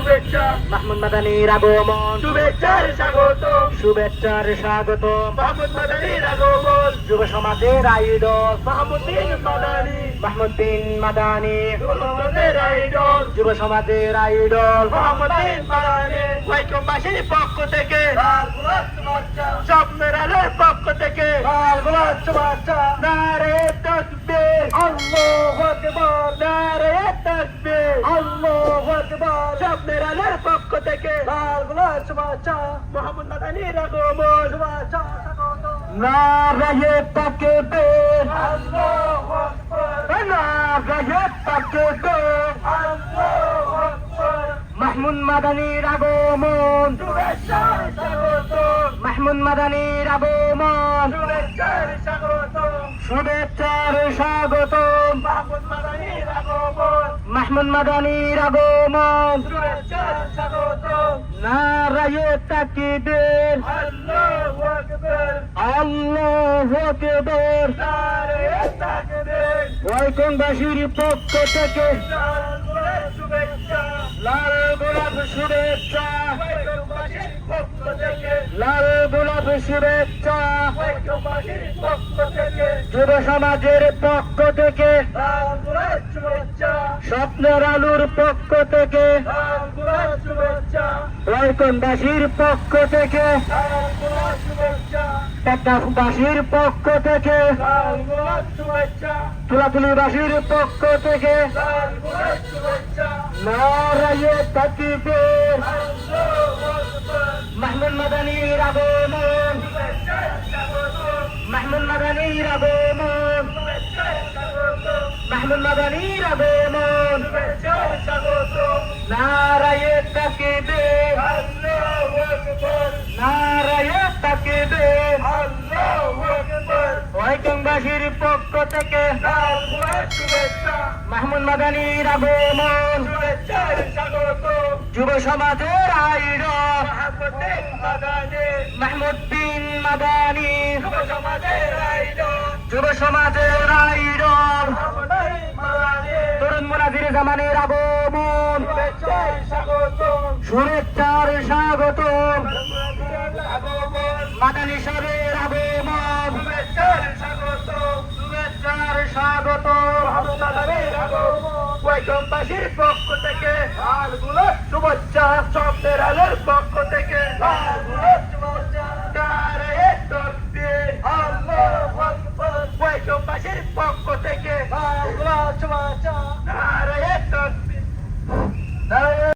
শুভেচ্ছা মাহমুদ মাদানির আগমন শুভেচ্ছার স্বাগত শুভেচ্ছার স্বাগত মাহমুদ মাদানির আগমন যুব সমাজের আইডল মাহমুদ্দিন মাদানি মাহমুদ বিন মাদানি আমাদের আইডল যুব সমাজের আইডল মোহাম্মদিন মাদানি ওয়াইকমবাসীর পক্ষ থেকে স্বপ্নের আলোর পক্ষ থেকে নারে তাকবীর আল্লাহু আকবার নারে তাকবীর আল্লাহু আকবার স্বপ্নের আলোর পক্ষ থেকে মোহাম্মদ মাদানির আগমন নারায়ে তাকবীর আল্লাহু আকবার নারায়ে তাকবীর আল্লাহু আকবার মাহমুদ মাদানির আগমন শুভেচ্ছার স্বাগত মাহমুদ মাদানির আগমন শুভেচ্ছার স্বাগত শুভেচ্ছার স্বাগত মোহাম্মদ মাদানির আগমন মাহমুদ মাদানির আগমন শুভেচ্ছার স্বাগত নারায়ে তাকবীর আল্লাহু আকবার আল্লাহু আকবার নারে তাকবীর ওয়াইকনবাসীর পক্ষ থেকে শুভেচ্ছা লাল গোলাপ শুভেচ্ছা ওয়াইকমবাসীর পক্ষ থেকে লাল গোলাপ শুভেচ্ছা ওয়াইকমবাসীর পক্ষ থেকে যুব সমাজের পক্ষ থেকে লাল শুভেচ্ছা স্বপ্নের আলোর পক্ষ থেকে লাল শুভেচ্ছা ওয়াইকনবাসীর পক্ষ থেকে লাল শুভেচ্ছা টেকনাফবাসীর পক্ষ থেকে লাল শুভেচ্ছা তুলাতুলিবাসীর পক্ষ থেকে লাল শুভেচ্ছা নারায়ে তাকবীর আল্লাহু আকবার মাহমুদ মাদানির আগমন শুভেচ্ছার স্বাগত মাহমুদ মাদানির আগমন শুভেচ্ছার স্বাগত মাহমুদ মাদানির আগমন শুভেচ্ছার স্বাগত নারায়ে তাকবীর আল্লাহু আকবার নারায়ে তাকবীর আল্লাহু আকবার ওয়াইকনবাসীর পক্ষ থেকে লাল শুভেচ্ছা মাহমুদ মাদানির আগমন শুভেচ্ছার স্বাগত যুব সমাজের আইডল মোহাম্মদিন মাদানি মাহমুদ বিন মাদানি যুব সমাজের আইডল যুব সমাজের আইডল মোহাম্মদিন মাদানি তরুণ মুনাজির জামানের আগমন শুভেচ্ছার স্বাগত শুভেচ্ছার স্বাগত আগমন মাদানি সাহেবের আগমন শুভেচ্ছার স্বাগত শুভেচ্ছার স্বাগত মোহাম্মদ মাদানির আগমন ওয়াইকমবাসীর পক্ষ থেকে লাল শুভেচ্ছা স্বপ্নের আলোর পক্ষ থেকে লাল